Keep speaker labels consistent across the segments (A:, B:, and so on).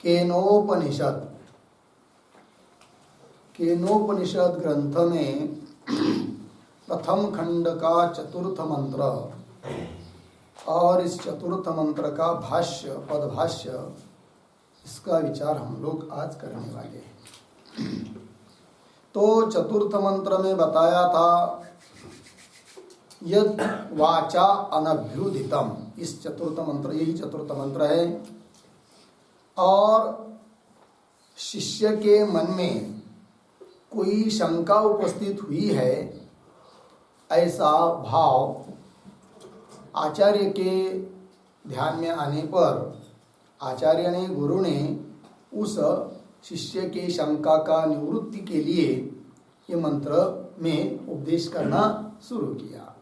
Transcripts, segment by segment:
A: केनोपनिषद ग्रंथ में प्रथम खंड का चतुर्थ मंत्र और इस चतुर्थ मंत्र का भाष्य पदभाष्य, इसका विचार हम लोग आज करने वाले हैं। तो चतुर्थ मंत्र में बताया था यद वाचा अनभ्युदितम, इस चतुर्थ मंत्र, यही चतुर्थ मंत्र है। और शिष्य के मन में कोई शंका उपस्थित हुई है, ऐसा भाव आचार्य के ध्यान में आने पर आचार्य ने, गुरु ने उस शिष्य के शंका का निवृत्ति के लिए ये मंत्र में उपदेश करना शुरू किया।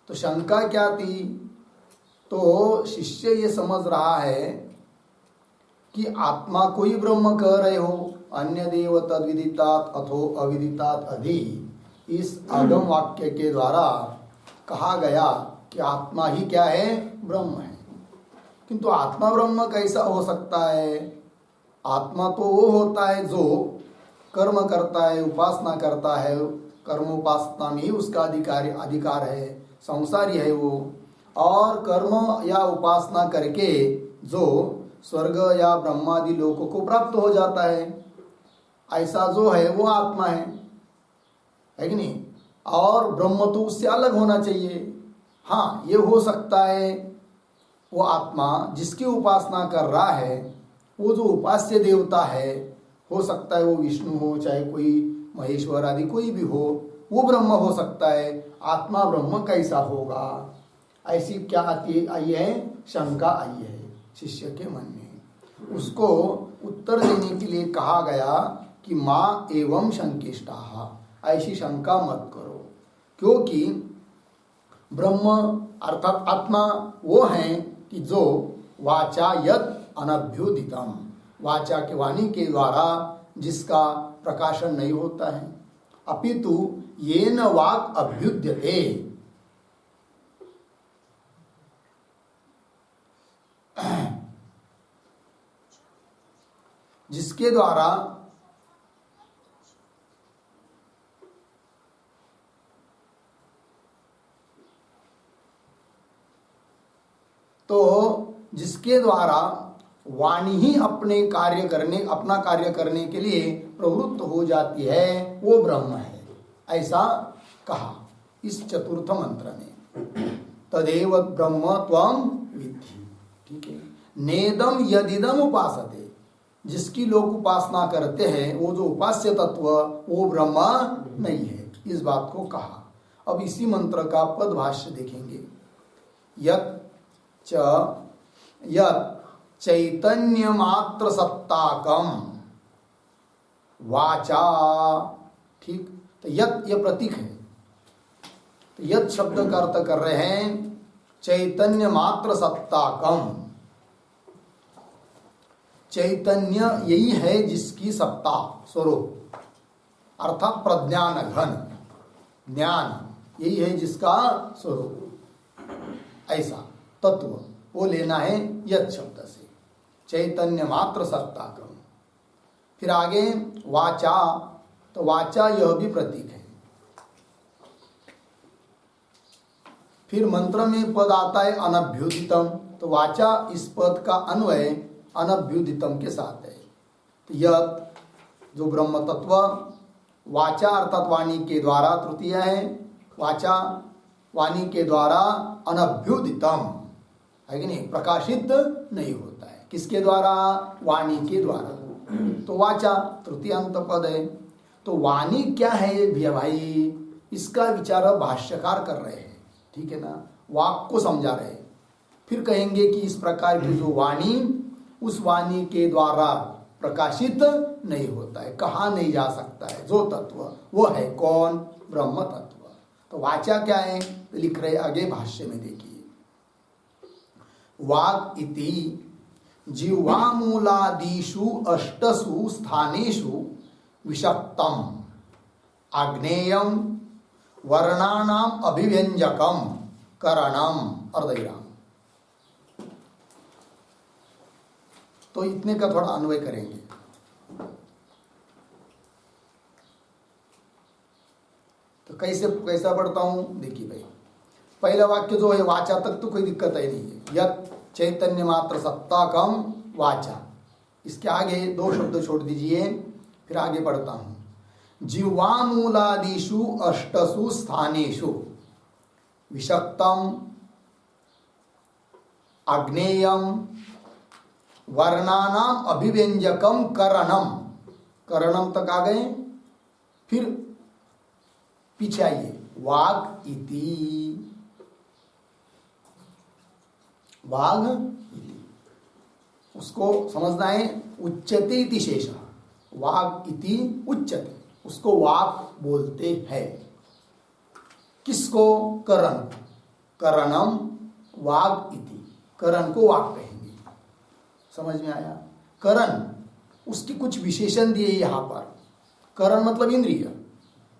A: तो शंका क्या थी? तो शिष्य ये समझ रहा है कि आत्मा को ही ब्रह्म कह रहे हो, अन्य देव तद विदितात अथो अविदितात अधि, इस आगम वाक्य के द्वारा कहा गया कि आत्मा ही क्या है? ब्रह्म है। किंतु आत्मा ब्रह्म कैसा हो सकता है? आत्मा तो वो होता है जो कर्म करता है, उपासना करता है, कर्मोपासना में ही उसका अधिकार है, संसारी है वो। और कर्म या उपासना करके जो स्वर्ग या ब्रह्मादि लोकों को प्राप्त हो जाता है, ऐसा जो है वो आत्मा है कि नहीं? और ब्रह्म तो उससे अलग होना चाहिए। हाँ, ये हो सकता है वो आत्मा जिसकी उपासना कर रहा है, वो जो उपास्य देवता है, हो सकता है वो विष्णु हो, चाहे कोई महेश्वर आदि कोई भी हो, वो ब्रह्म हो सकता है। आत्मा ब्रह्म कैसा होगा? ऐसी क्या आई है? शंका आई है शिष्य के मन में। उसको उत्तर देने के लिए कहा गया कि माँ एवं शंकिष्टाः, ऐसी शंका मत करो, क्योंकि ब्रह्म अर्थात आत्मा वो है कि जो वाचा यत् अनभ्युदितम, वाचा के वाणी के द्वारा जिसका प्रकाशन नहीं होता है, अपितु येन वाक् अभ्युद्यते, जिसके द्वारा वाणी ही अपना कार्य करने के लिए प्रवृत्त हो जाती है, वो ब्रह्म है, ऐसा कहा इस चतुर्थ मंत्र में। तदेव ब्रह्म त्वं विद्धि, ठीक है। नेदम यदिदम उपासते, जिसकी लोग उपासना करते हैं, वो जो उपास्य तत्व वो ब्रह्म नहीं है, इस बात को कहा। अब इसी मंत्र का पदभाष्य देखेंगे। यत् चैतन्य मात्र सत्ताकम वाचा, ठीक। तो यत् ये प्रतीक है, तो यत् शब्द का अर्थ कर रहे हैं चैतन्य मात्र सत्ताकम। चैतन्य यही है जिसकी सत्ता, स्वरूप, अर्थात प्रज्ञान घन, ज्ञान यही है जिसका स्वरूप, ऐसा तत्व वो लेना है यत् शब्द से, चैतन्य मात्र सत्ताकम। फिर आगे वाचा, तो वाचा यह भी प्रतीक है। फिर मंत्र में पद आता है अनभ्युदितम, तो वाचा इस पद का अन्वय अनभ्युदितम के साथ है। तो यत् जो ब्रह्म तत्व, वाचा अर्थात वाणी के द्वारा, तृतीय है, वाचा वाणी के द्वारा अनभ्युदितम है कि नहीं, प्रकाशित नहीं होता है। किसके द्वारा? वाणी के द्वारा। तो वाचा तृतीय अंत पद है। तो वाणी क्या है भैया भाई, इसका विचार भाष्यकार कर रहे हैं, ठीक है ना, वाक को समझा रहे हैं। फिर कहेंगे कि इस प्रकार की जो वाणी, उस वाणी के द्वारा प्रकाशित नहीं होता है, कहा नहीं जा सकता है, जो तत्व वो है कौन? ब्रह्म तत्व। तो वाचा क्या है? लिख रहे आगे भाष्य में, देखिए। वाक् इति जिह्वामूलादिषु अष्टसु स्थानेषु विषक्तम आग्नेयम वर्णानाम अभिव्यंजकम करणम अर्धैराम। तो इतने का थोड़ा अन्वय करेंगे। तो कैसा पढ़ता हूं, देखिए भाई, पहला वाक्य जो है वाचा तक तो कोई दिक्कत है नहीं है। यत चैतन्य मात्र सत्ता कम वाचा, इसके आगे दो शब्द छोड़ दीजिए, फिर आगे पढ़ता हूं। जिह्वामूलादिषु अष्टसु स्थानेषु विषक्तम आग्नेयम वर्णानाम अभिव्यंजकम करणम, करणम तक आ गए, फिर पीछे आइए, वाग इति, वाग इति, उसको समझना है। उच्यते इति शेष, वाग इति उच्यते, उसको वाक बोलते हैं। किसको? करण, करणम वाग इति, करण को वाक कहेंगे। समझ में आया? करण, उसकी कुछ विशेषण दिए यहां पर। करण मतलब इंद्रिय,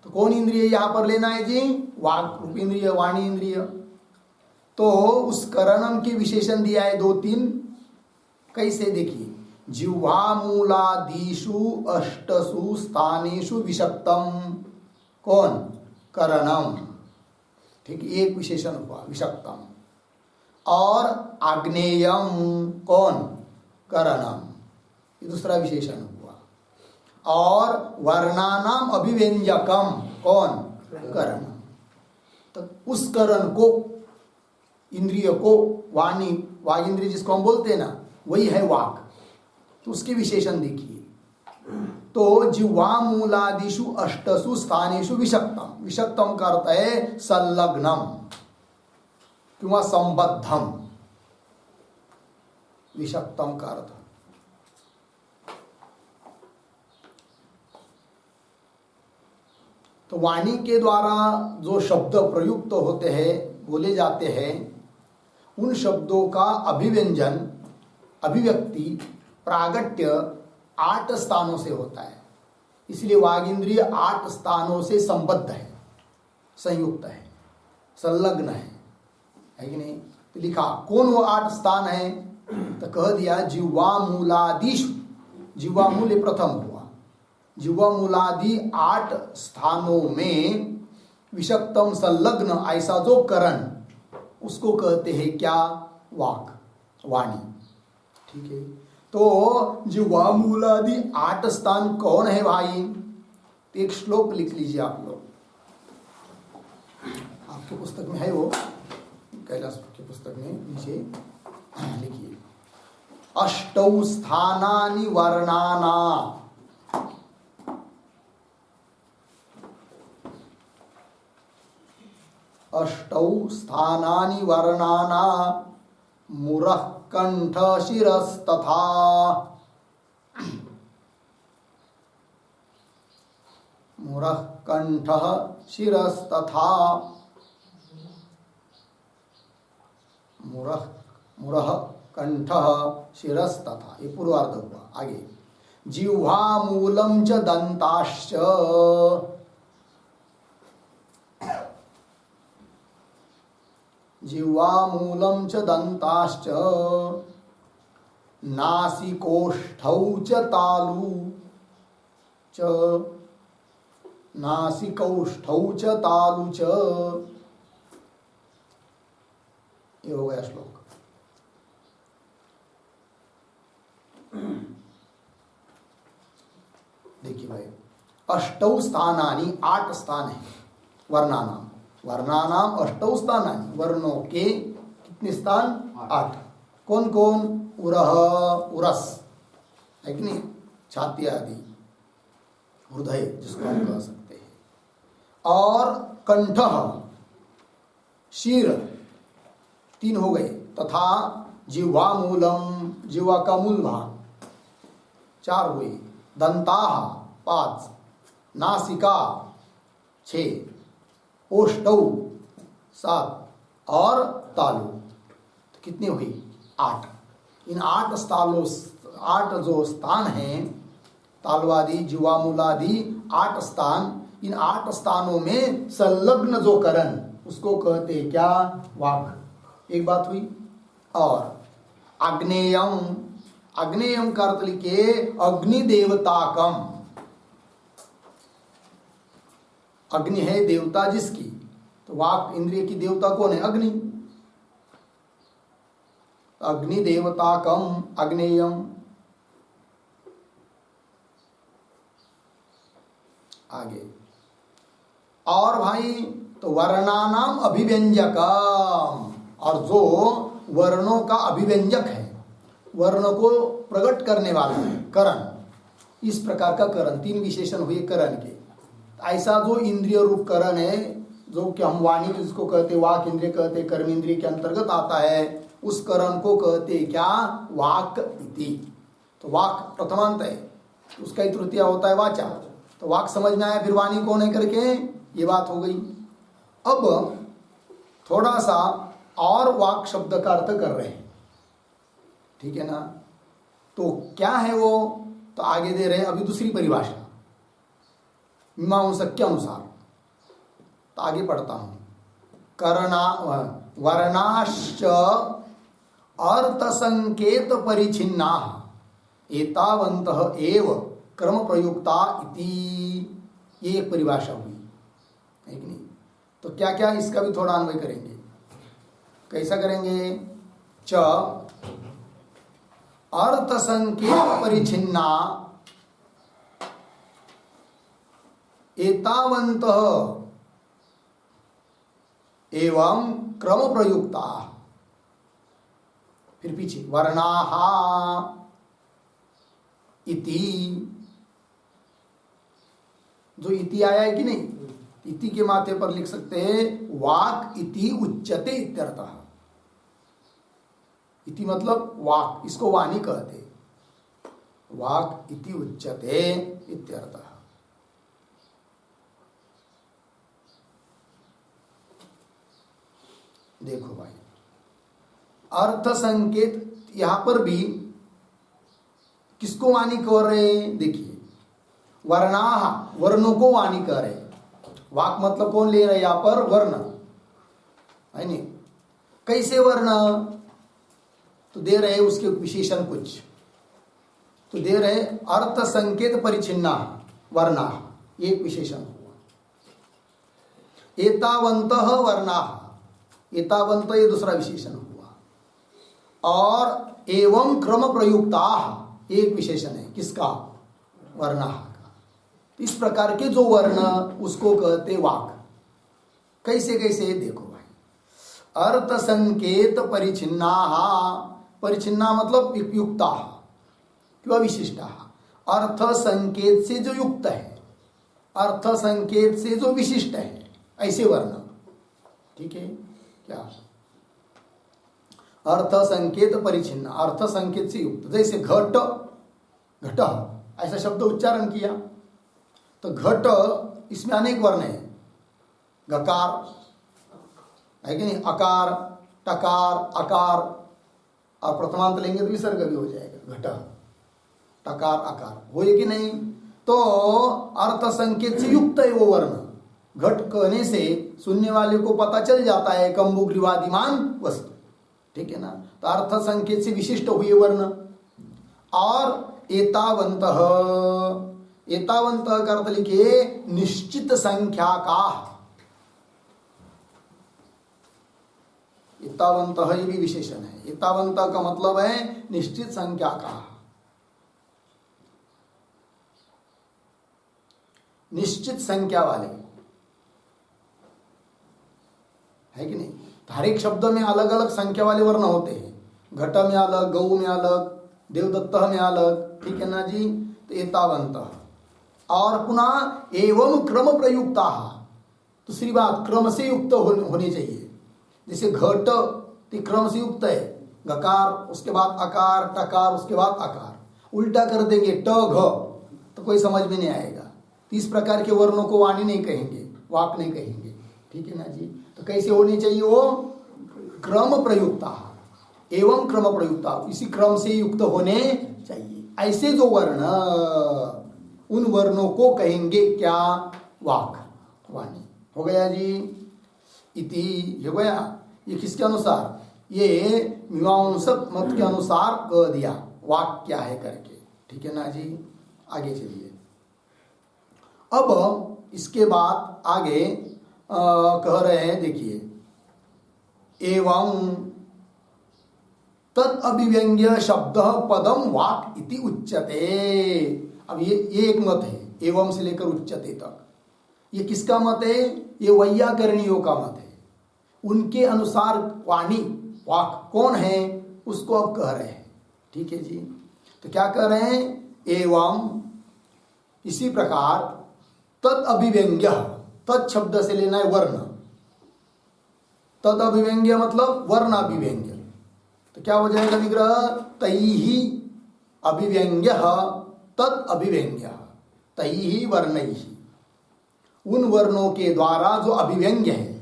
A: तो कौन इंद्रिय यहां पर लेना है जी? वाक रूप इंद्रिय, वाणी इंद्रिय। तो उस करणम के विशेषण दिया है दो तीन। कैसे? देखिए, जिह्वामूलादिषु अष्टसु स्थानेषु विषक्तम, कौन? करणम, ठीक, एक विशेषण हुआ विषक्तम। और आग्नेयम, कौन? करणम, ये दूसरा विशेषण हुआ। और वर्णानाम अभिव्यंजकम, कौन? करणम। तो उस करण को, इंद्रिय को, वाणी, वाग इंद्रिय जिसको हम बोलते हैं ना, वही है वाक। तो उसके विशेषण देखिए। तो जिह्वामूलादिषु अष्टसु स्थानेषु विषक्तम, विषक्तम का अर्थ है संलग्नम किंवा संबद्धम, विषक्तम का अर्थ। तो वाणी के द्वारा जो शब्द प्रयुक्त होते हैं, बोले जाते हैं, उन शब्दों का अभिव्यंजन, अभिव्यक्ति, प्रागट्य 8 स्थानों से होता है। इसलिए वाग इंद्रिय 8 स्थानों से संबद्ध है, संयुक्त है, संलग्न है कि नहीं? तो लिखा कौन वो 8 स्थान है? तो कह दिया जिह्वामूलादिषु, जिह्वामूल प्रथम हुआ, जिह्वामूलादि 8 स्थानों में विषक्तम संलग्न ऐसा जो करण, उसको कहते हैं क्या? वाक, वाणी। ठीक है। तो जिह्वामूलादि 8 स्थान कौन है भाई? तो एक श्लोक लिख लीजिए आप लोग, आपके पुस्तक में है वो, कैलाश की पुस्तक में नीचे लिखिए। अष्टौ स्थानानि वर्णानाम्, अष्टौ स्थानानि वर्णानाम् मुरः कंठ शिरस्तथा, मुरः कंठ शिरस्तथा, मुरः कंठ शिरस्तथा, ये पूर्वार्ध हुआ। आगे जिह्वामूलं च दन्ताश्च, जिह्वामूलं च दन्ताश्च, नासिकोष्ठौ च तालु च, नासिकौष्ठौ च तालु च, ये हो गया श्लोक। देखिए भाई, अष्टौ स्थानानि 8 स्थान है वर्णानाम, वर्णानाम अष्टौ स्थानानि, वर्णों के कितने स्थान? 8। कौन कौन? उरह, उरस है कि नहीं, छाती आदि, हृदय जिसको हम कह सकते हैं, और कंठ, शीर, 3 हो गए, तथा जिह्वामूलम, जिह्वा का मूल भाग 4 हुए, दंताः 5, नासिका 6, ओष्ठौ 7 और तालु, तो कितनी हुई? 8। इन 8 स्थानों, 8 जो स्थान हैं, तालवादि, जिह्वामूलादि 8 स्थान, इन 8 स्थानों में संलग्न जो करण, उसको कहते हैं क्या? वाक। एक बात हुई। और आग्नेयम, अग्नेयम का अर्थ लिखे अग्नि देवताकम। अग्नि है देवता जिसकी, तो वाक इंद्रिय की देवता कौन है? अग्नि। अग्नि देवताकम अग्नेयम। आगे और भाई तो वर्णानाम अभिव्यंजकम, और जो वर्णों का अभिव्यंजक है, वर्ण को प्रकट करने वाला है, करण। इस प्रकार का करण, तीन विशेषण हुए करण के। ऐसा जो इंद्रिय रूप करण है, जो कि हम वाणी जिसको कहते, वाक इंद्रिय कहते, कर्म इंद्रिय के अंतर्गत आता है, उस करण को कहते क्या? वाक इति। तो वाक प्रथमांत है, उसका ही तृतीय होता है वाचा। तो वाक समझ में आया, फिर वाणी कौन है करके ये बात हो गई। अब थोड़ा सा और वाक शब्द का अर्थ कर रहे हैं, ठीक है ना? तो क्या है वो? तो आगे दे रहे हैं अभी दूसरी परिभाषा मीमांसक के अनुसार। तो आगे पढ़ता हूं। करना वर्णाश्च अर्थ संकेत परिचिन्ना एतावन्तः एव क्रम प्रयुक्ता इति। ये एक परिभाषा हुई है कि नहीं? तो क्या क्या इसका भी थोड़ा अन्वय करेंगे। कैसा करेंगे? च अर्थ संकेत परिचिन्ना एतावन्तः एवं क्रम प्रयुक्ता। फिर पीछे वर्णाः इति। जो इति आया है कि नहीं, इति के माथे पर लिख सकते हैं वाक इति उच्यते इत्यर्थः। इति मतलब वाक, इसको वाणी कहते, वाक इति उच्यते इत्यर्थः। देखो भाई, अर्थ संकेत यहां पर भी किसको वाणी कह रहे हैं? देखिए, वर्णाः, वर्णों को वाणी कह रहे। वाक मतलब कौन ले रहे यहां पर? वर्ण है नहीं? कैसे वर्ण? तो दे रहे उसके विशेषण कुछ, तो दे रहे अर्थ संकेत परिचिन्ना वर्णाः, एक विशेषण हुआ। एतावन्तः वर्णाः, एतावंत ये दूसरा विशेषण हुआ। और एवं क्रम प्रयुक्ताः एक विशेषण है, किसका? वर्णाः का। इस प्रकार के जो वर्ण उसको कहते वाक। कैसे कैसे? देखो भाई, अर्थ संकेत परिचिन्नाः, परिचिन्ना मतलब युक्ता किंवा विशिष्टा। अर्थ संकेत से जो युक्त है, अर्थ संकेत से जो विशिष्ट है, ऐसे वर्ण। ठीक है क्या? अर्थ संकेत परिचिन्न, अर्थ संकेत से युक्त। जैसे घट, घट ऐसा शब्द उच्चारण किया तो घट, इसमें अनेक वर्ण है। गकार है कि नहीं? अकार, टकार, अकार, और प्रथमांत लेंगे तो विसर्ग भी हो जाएगा। घट, टकार, अकार होए कि नहीं? तो अर्थ संकेत से युक्त है वो वर्ण। घट कहने से सुनने वाले को पता चल जाता है कंबुग्रीवादिमान वस्तु, ठीक है ना? तो अर्थ संकेत से विशिष्ट हुए वर्ण। और एतावन्तः, एतावन्तः का अर्थ लिखिए निश्चित संख्या का। एतावन्तः ये भी विशेषण है। एतावन्तः का मतलब है निश्चित संख्या का, निश्चित संख्या वाले, है कि नहीं? हर एक शब्द में अलग अलग संख्या वाले वर्ण होते हैं। घट में अलग, गौ में अलग, देवदत्त में अलग, ठीक है ना जी? तो एतावन्तः। और पुनः एवं क्रम प्रयुक्ता, दूसरी बात क्रम से युक्त होने चाहिए। जैसे घट क्रम से युक्त है, गकार उसके बाद अकार, टकार उसके बाद अकार। उल्टा कर देंगे ट घ तो कोई समझ में नहीं आएगा। तो इस प्रकार के वर्णों को वाणी नहीं कहेंगे, वाक नहीं कहेंगे, ठीक है ना जी? तो कैसे होनी चाहिए वो? क्रम प्रयुक्ता, एवं क्रम प्रयुक्ता, इसी क्रम से युक्त होने चाहिए। ऐसे जो वर्ण, उन वर्णों को कहेंगे क्या? वाक, वाणी। हो गया जी? इति हो गया। ये किसके अनुसार? ये मीमांसक मत के अनुसार कह दिया वाक क्या है करके। ठीक है ना जी, आगे चलिए। अब इसके बाद आगे कह रहे हैं, देखिए, एवं तत् अभिव्यंग्य शब्द पदम वाक इति उच्यते। अब ये एक मत है, एवं से लेकर उच्यते तक। ये किसका मत है? ये वैयाकरणियों का मत है। उनके अनुसार वाणी, वाक कौन है, उसको अब कह रहे हैं। ठीक है जी, तो क्या कह रहे हैं? एवं इसी प्रकार तत् अभिव्यंग्य, तत् शब्द से लेना है वर्ण, तत् अभिव्यंग्य मतलब वर्ण अभिव्यंग्य। तो क्या हो जाएगा विग्रह? तैहि अभिव्यंग्य तत् अभिव्यंग्य, तैहि वर्णैहि, उन वर्णों के द्वारा जो अभिव्यंग्य है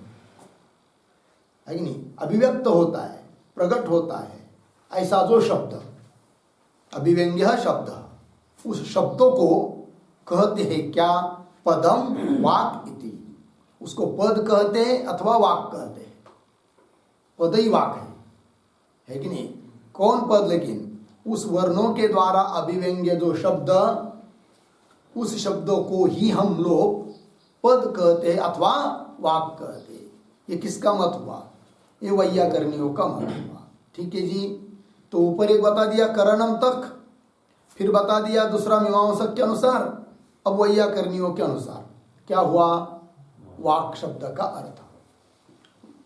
A: कि नहीं, अभिव्यक्त होता है, प्रकट होता है, ऐसा जो शब्द, अभिव्यंग्य शब्द, उस शब्दों को कहते हैं क्या? पदम वाक इति। उसको पद कहते हैं अथवा वाक कहते हैं। पद ही वाक है कि नहीं? कौन पद? लेकिन उस वर्णों के द्वारा अभिव्यंग्य जो शब्द, उस शब्दों को ही हम लोग पद कहते हैं अथवा वाक कहते हैं। ये किसका मत हुआ? ये वैयाकरणियों का मत हुआ। ठीक है जी, तो ऊपर एक बता दिया करणम तक, फिर बता दिया दूसरा मीमांसक के अनुसार, अब वैयाकरणियों के अनुसार क्या हुआ? वाक शब्द का अर्थ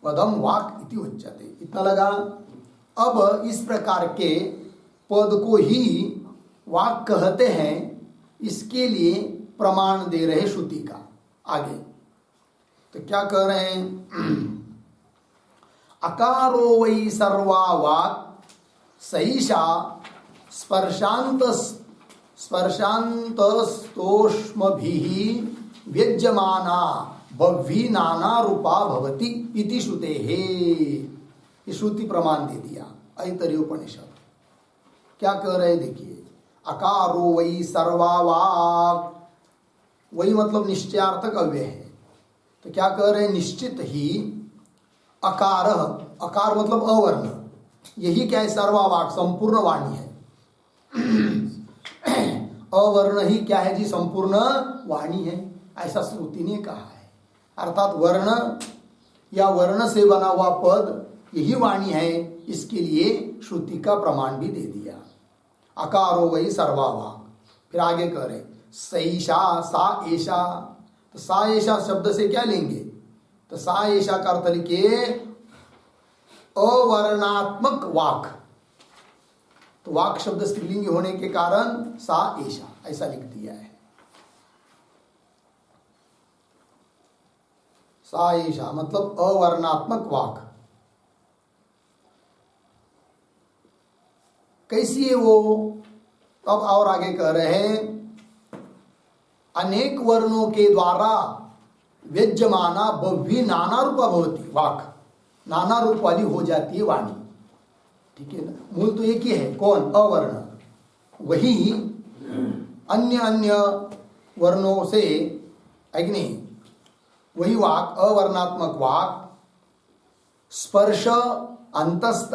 A: पदम वाक इति उच्यते, इतना लगा। अब इस प्रकार के पद को ही वाक कहते हैं, इसके लिए प्रमाण दे रहे श्रुति का। आगे तो क्या कह रहे हैं? अकारो वै सर्वा वाक सईशा स्पर्शान्तस्तोष्मभिः व्यज्यमाना बह्वी नाना रूपा भवति इति श्रुतेः। ये श्रुति प्रमाण दे दिया ऐतरेय उपनिषद। क्या कह रहे हैं? देखिए, अकारो वै सर्वा वाक, वही मतलब निश्चयार्थक अव्यय है। तो क्या कह रहे हैं? निश्चित ही अकार, अकार मतलब अवर्ण, यही क्या है? सर्वा वाक, संपूर्ण वाणी है। अवर्ण ही क्या है जी? संपूर्ण वाणी है, ऐसा श्रुति ने कहा है। अर्थात वर्ण या वर्ण से बना हुआ पद यही वाणी है, इसके लिए श्रुति का प्रमाण भी दे दिया। अकारो वही सर्वा वाक। फिर आगे कह रहे सईशा, सा ऐशा। तो सा ऐशा शब्द से क्या लेंगे? तो सा ऐशा का अर्थ लिखिए अवर्णात्मक वाक। तो वाक शब्द स्त्रीलिंग होने के कारण सा ऐशा ऐसा लिख दिया है। सा ऐशा मतलब अवर्णात्मक वाक। कैसी है वो? अब और आगे कह रहे हैं अनेक वर्णों के द्वारा व्यज्यमाना बह्वी नाना रूपा भवति वाक, नाना रूप वाली हो जाती है वाणी। ठीक है ना? मूल तो एक ही है, कौन? अवर्ण। वही अन्य अन्य वर्णों से अग्नि, वही वाक, अवर्णात्मक वाक, स्पर्श अंतस्थ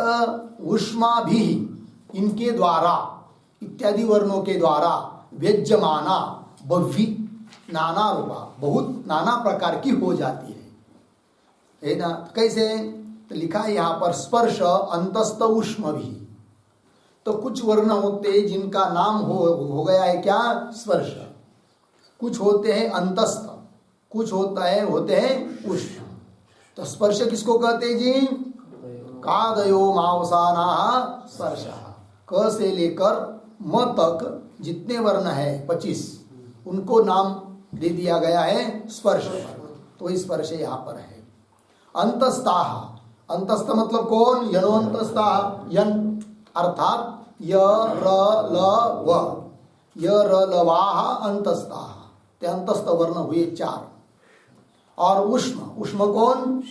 A: ऊष्मा भी, इनके द्वारा, इत्यादि वर्णों के द्वारा व्यज्यमाना बह्वी नाना रूपा, बहुत नाना प्रकार की हो जाती है ना? कैसे? तो लिखा है यहाँ पर स्पर्श अंतस्थ ऊष्म भी। तो कुछ वर्ण होते जिनका नाम हो गया है क्या? स्पर्श। कुछ होते हैं अंतस्थ, कुछ होते हैं ऊष्म। तो स्पर्श किसको कहते हैं जी? कादयो मावसाना स्पर्श। क से लेकर म तक जितने वर्ण है 25, उनको नाम दे दिया गया है स्पर्श। तो इस स्पर्श यहाँ पर है। अंतस्ताह, अंतस्थ मतलब कौन? यनोन्तस्ताह, यन अर्थात य र ल व, य र ल वाह अंतस्ताह, ते अंतस्थ वर्ण हुए 4। और उष्म, उष्म कौन?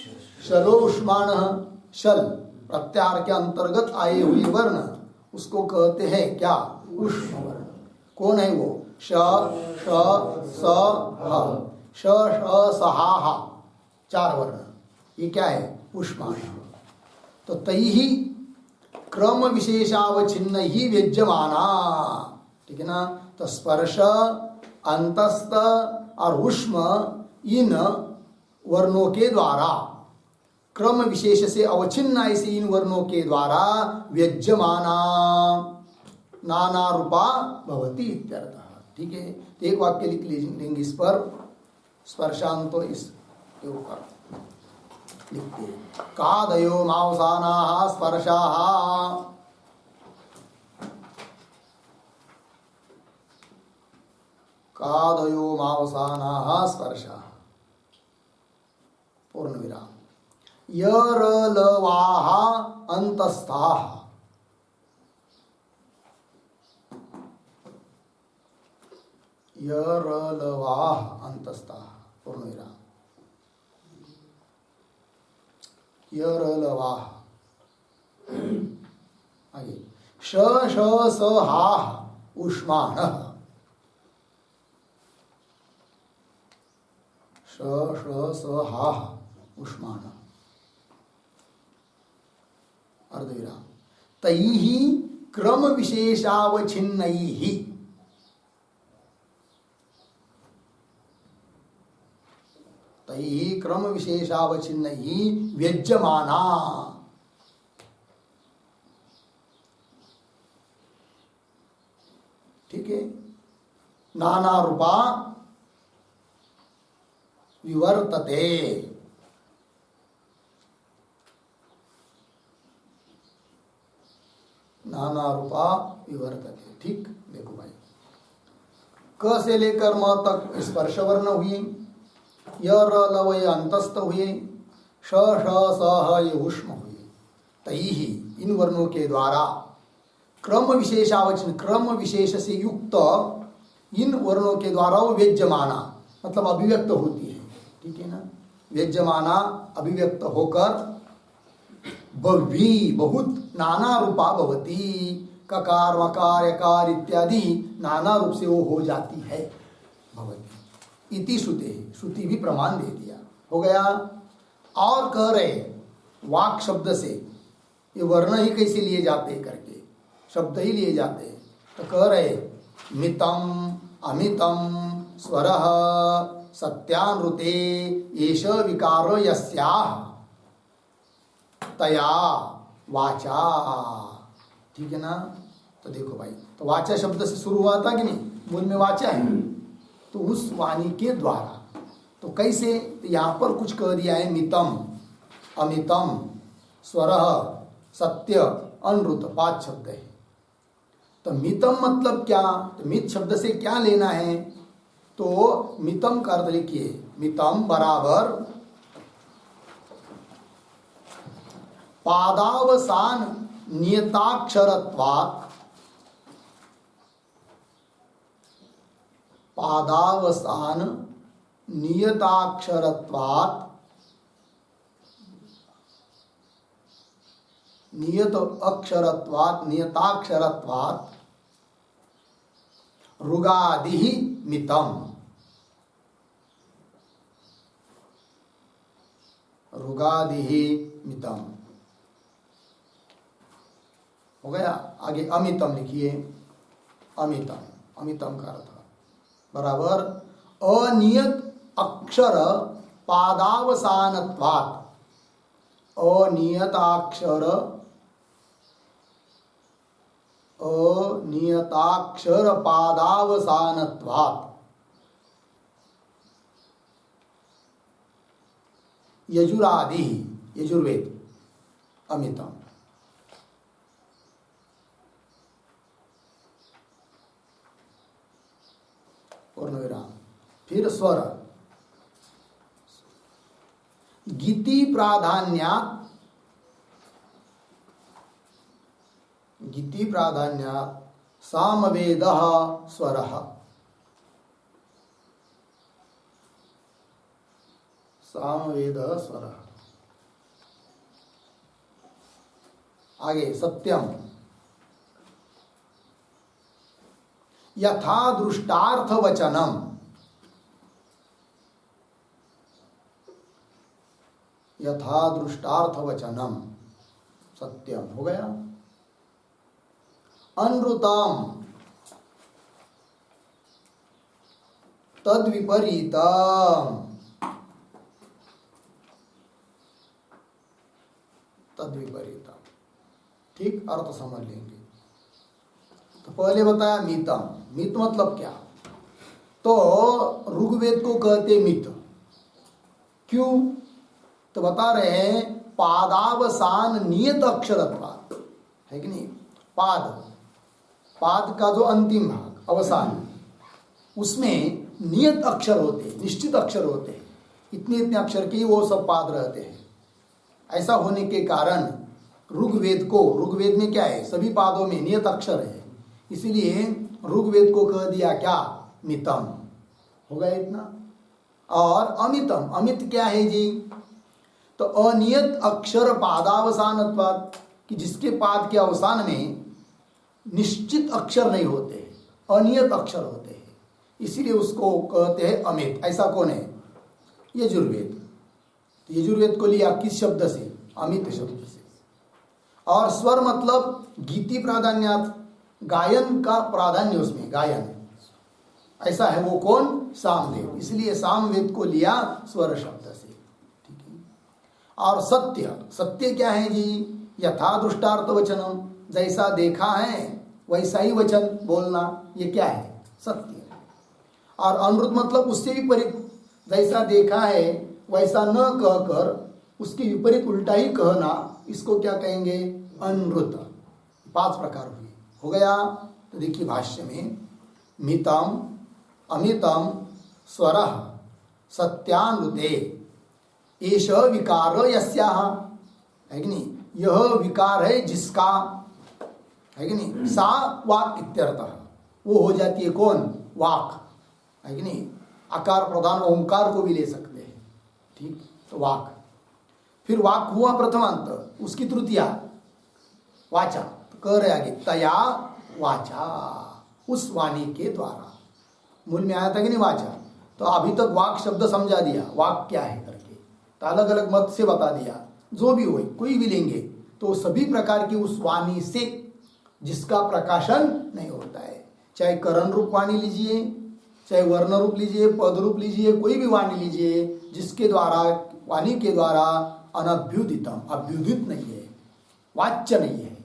A: शलो उष्माण, शल प्रत्याहार के अंतर्गत आए हुए वर्ण, उसको कहते हैं क्या? उष्म वर्ण। कौन है वो? श श स ह, श श स हा हा, 4 वर्ण। ये क्या है? उष्माण। तो तैहि क्रम विशेषावच्छिन्न ही व्यज्यमाना, ठीक है ना। तो स्पर्श, अंतस्थ और उष्म इन वर्णों के द्वारा, क्रम विशेष से अवच्छिन्न ऐसे इन वर्णों के द्वारा व्यज्यमाना नाना रूपा भवति इत्यर्थः। ठीक है, तो एक वाक्य लिख लेंगे इस पर, स्पर्शांत इसके ऊपर लिखते हैं, कादयो मांसानाः स्पर्शाः, कादयो मांसानाः स्पर्शाः, पूर्ण विराम, यरलवाः अंतस्थाः, यरलवाः अंतस्थाः, पूर्ण विराम, यरलवाः, आगे श श स हाः उष्माणः, श श स हाः उष्माणः, अर्धविराम, तैः क्रम विशेषावच्छिन्नैः, तैः क्रम विशेषावच्छिन्नैः व्यज्यमाना, ठीक है, नाना रूपा विवर्तते, नाना रूपा विवर्तते। ठीक, देखो भाई, क से लेकर म तक स्पर्श वर्ण हुए, य र ल ये अंतस्थ हुए, श ष स ह ये उष्म हुए। तैहि इन वर्णों के द्वारा क्रम विशेषावचन, क्रम विशेष से युक्त इन वर्णों के द्वारा वो व्यज्यमाना मतलब अभिव्यक्त होती है, ठीक है ना। व्यज्यमाना अभिव्यक्त होकर बह्वी बहुत नाना रूपा भवती, ककार वकार यकार इत्यादि नाना रूप से वो हो जाती है, भवती इति श्रुते, श्रुति भी प्रमाण दे दिया, हो गया। और कह रहे वाक शब्द से ये वर्ण ही कैसे लिए जाते करके, शब्द ही लिए जाते, तो कह रहे मितम अमितम स्वरः सत्यानृते एष विकार यस्याः तया वाचा, ठीक है ना। तो देखो भाई, तो वाचा शब्द से शुरू हुआ था कि नहीं, मूल में वाचा है, तो उस वाणी के द्वारा, तो कैसे, तो यहाँ पर कुछ कह दिया है, मितम अमितम स्वरः सत्य अनृत, 5 शब्द है। तो मितम मतलब क्या, तो मित शब्द से क्या लेना है, तो मितम का अर्थ लिखिए, मितम बराबर पादावसान नियताक्षरत्वात्, पादावसान नियताक्षरत्वात्, नियत अक्षरत्वात् नियताक्षरत्वात् ऋगादिः मितम, ऋगादिः मितम, हो गया। आगे अमितम लिखिए, अमितम, अमितम का अर्थ बराबर अनियत अक्षर पादावसानत्वात्, अनियताक्षर, अनियताक्षर पादावसानत्वात् यजुरादि, यजुर्वेद अमितम, पूर्ण विराम, फिर स्वर गीति प्राधान्यात्, गीति प्राधान्यात् सामवेदः स्वरः, सामवेदः स्वरः। आगे सत्यम यथा दृष्टार्थ वचनम, यथा दृष्टार्थ वचनम, सत्यम हो गया। अनृतम तद विपरीतम, तद विपरीतम। ठीक, अर्थ समझ लेंगे। तो पहले बताया मितम। मित मतलब क्या? तो ऋग्वेद को कहते मित। क्यों? तो बता रहे हैं पादावसान नियत अक्षरत्वात्, है कि नहीं? पाद, पाद का जो अंतिम भाग अवसान, उसमें नियत अक्षर होते हैं, निश्चित अक्षर होते हैं। इतने इतने अक्षर के ही वो सब पाद रहते हैं। ऐसा होने के कारण ऋग्वेद को, ऋग्वेद में क्या है? सभी पादों में नियत अक्षर है, इसलिए ऋग्वेद को कह दिया क्या? मितम। हो गया इतना। और अमितम, अमित क्या है जी? तो अनियत अक्षर पादावसानत्वात्, कि जिसके पाद के अवसान में निश्चित अक्षर नहीं होते, अनियत अक्षर होते हैं, इसीलिए उसको कहते हैं अमित। ऐसा कौन है? यजुर्वेद। तो यजुर्वेद को लिया किस शब्द से? अमित शब्द से। और स्वर मतलब गीति प्राधान्यात, गायन का प्राधान्य उसमें, गायन। ऐसा है वो कौन? सामवेद। इसलिए सामवेद को लिया स्वर शब्द से। ठीक है। और सत्य, सत्य क्या है जी? यथा दृष्टार्थ वचनम, जैसा देखा है वैसा ही वचन बोलना, ये क्या है? सत्य। और अनृत मतलब उससे विपरीत, जैसा देखा है वैसा न कहकर उसके विपरीत उल्टा ही कहना, इसको क्या कहेंगे? अनृत। 5 प्रकार हुए। हो गया। तो देखिए भाष्य में मितम अमितम स्वरः सत्यानुते एष विकार यस्याः, है कि नहीं? यह विकार है जिसका, है कि नहीं? सा वाक् इत्यर्थः, वो हो जाती है कौन? वाक, है कि नहीं? आकार प्रधान ओंकार को भी ले सकते हैं। ठीक, तो वाक। फिर वाक हुआ प्रथमांत, उसकी तृतीया वाचा। तो कह रहे आगे तया वाचा, उस वाणी के द्वारा। मूल में आया था कि नहीं वाचा? तो अभी तक वाक शब्द समझा दिया, वाक क्या है करके। तो अलग अलग मत से बता दिया। जो भी हो, कोई भी लेंगे तो सभी प्रकार की उस वाणी से जिसका प्रकाशन नहीं होता है, चाहे करण रूप वाणी लीजिए, चाहे वर्ण रूप लीजिए, पद रूप लीजिए, कोई भी वाणी लीजिए, जिसके द्वारा, वाणी के द्वारा अनभ्युदितम, अभ्युदित नहीं है, वाच्य नहीं है,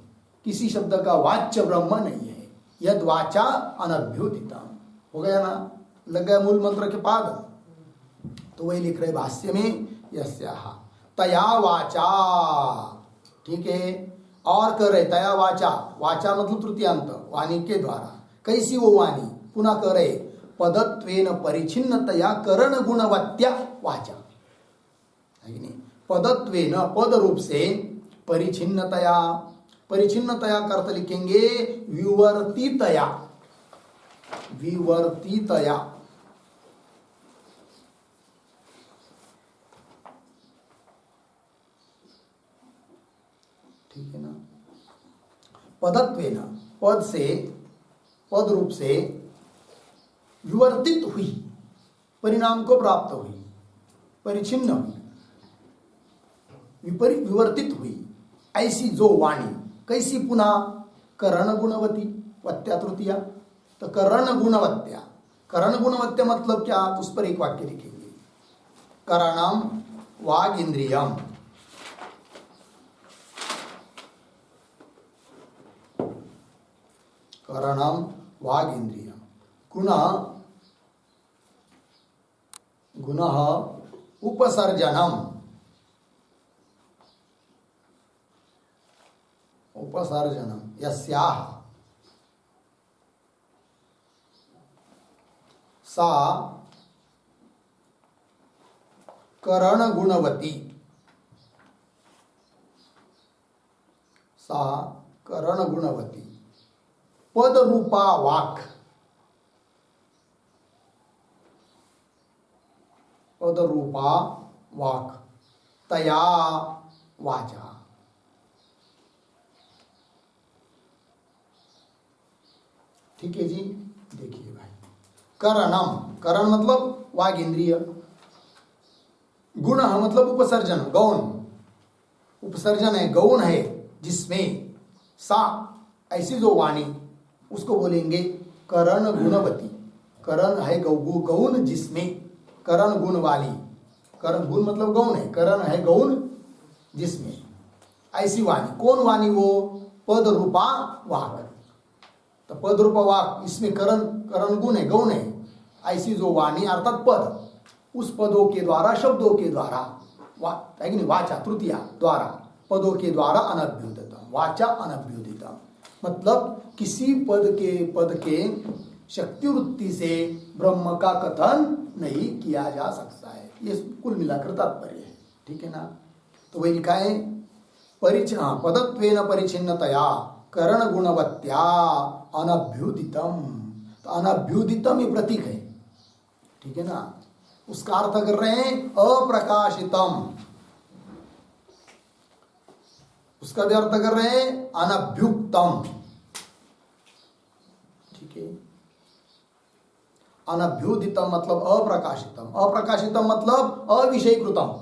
A: किसी शब्द का वाच्य ब्रह्म नहीं है, यद वाचा अनभ्युदितम। हो गया ना? लग गया मूल मंत्र के पाद। तो वही लिख रहे भाष्य में यस्याः तया वाचा। ठीक है। और कर रहे तया वाचा, वाचा मतलब तृतीयांत, वाणी के द्वारा। कैसी वो वाणी? पुनः कर रहे पदत्वेन परिचिन्नतया करण गुणवत्या वाचा, है कि नहीं? पदत्वेन, पद रूप से, परिचिन्नतया, परिचिन्नतया का अर्थ लिखेंगे विवर्तितया, विवर्तितया। ठीक है ना? पदत्वेन, पद से, पद रूप से विवर्तित हुई, परिणाम को प्राप्त हुई, परिचिन्न हुई, विवर्तित हुई, ऐसी जो वाणी। कैसी? पुनः करण गुणवती, वत्या तृतीया। तो करण गुणवत्या, करण गुणवत्या मतलब क्या? तो उस पर एक वाक्य लिखेंगे, करणम वाग इंद्रियम, करणम वाग इंद्रियम, गुणः उपसर्जनम, उपसर्जनम यस्याः सा करण गुणवती, सा करण गुणवती पद रूपा वाक, पद रूपा वाक तया वाचा। ठीक है जी। देखिए भाई, करणम, करण मतलब वाग इंद्रिय, गुण मतलब उपसर्जन, गौण, उपसर्जन है, गौण है, जिसमें सा ऐसी जो वाणी उसको बोलेंगे करण गुणवती। करण है गौण जिसमें, करण गुण वाली, करण गुण मतलब गौण है, करण है गौण जिसमें, ऐसी वाणी। कौन वाणी? वो पद रूपा वाक। तो पद रूपा वाक, इसमें करण गुण है, गौण है, ऐसी जो वाणी अर्थात पद, उस पदों के द्वारा, शब्दों के द्वारा, वाचा तृतीया द्वारा, पदों के द्वारा अनभ्युदितम, वाचा अनभ्युदितम मतलब किसी पद के शक्ति वृत्ति से ब्रह्म का कथन नहीं किया जा सकता है। ये कुल मिलाकर तात्पर्य है, ठीक है ना। तो वही लिखा है पदत्वेन परिचिन्नतया करण गुणवत्या अनभ्युदितम। तो अनभ्युदितम ये प्रतीक है, ठीक है ना। उसका अर्थ कर रहे हैं अप्रकाशितम, उसका भी अर्थ कर रहे हैं अनभ्युक्तम, ठीक है। अनभ्युदितम मतलब अप्रकाशितम, अप्रकाशितम मतलब अविषयीकृतम,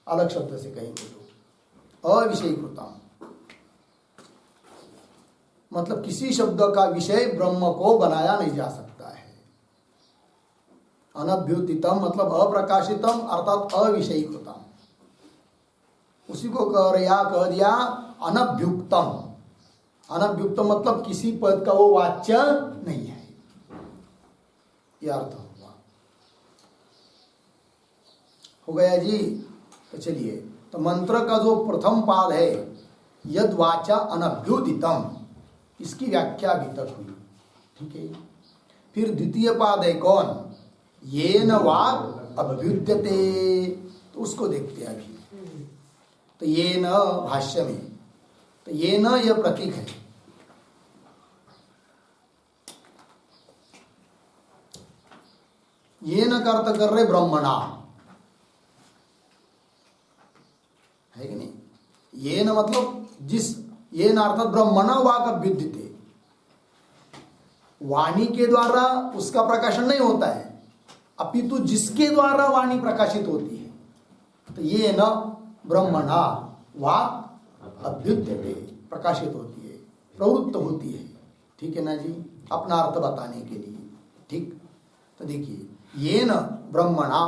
A: अलग शब्द से कहेंगे तो अविषयीकृतम मतलब किसी शब्द का विषय ब्रह्म को बनाया नहीं जा सकता है। अनभ्युदितम मतलब अप्रकाशितम अर्थात अविषयीकृतम। उसी को कह दिया अनभ्युक्तम। अनभ्युक्तम मतलब किसी पद का वो वाच्य नहीं है, यह अर्थ हुआ। हो गया जी। तो चलिए, तो मंत्र का जो प्रथम पाद है यद वाचा अनभ्युदितम, इसकी व्याख्या अभी तक हुई, ठीक है। फिर द्वितीय पाद है कौन? येन वाक् अभ्युद्यते, तो उसको देखते हैं अभी। तो येन भाष्य में, तो येन यह प्रतीक है, येन का अर्थ कर रहे ब्रह्मणा, है कि नहीं। येन मतलब जिस, येन अर्थात ब्रह्मणा वाक् अभ्युद्यते, वाणी के द्वारा उसका प्रकाशन नहीं होता है, अपितु जिसके द्वारा वाणी प्रकाशित होती है। तो ये न ब्रह्मणा वाक् अभ्युद्यते, प्रकाशित होती है, प्रवृत्त होती है, ठीक है ना जी, अपना अर्थ बताने के लिए, ठीक। तो देखिए, ये न ब्रह्मणा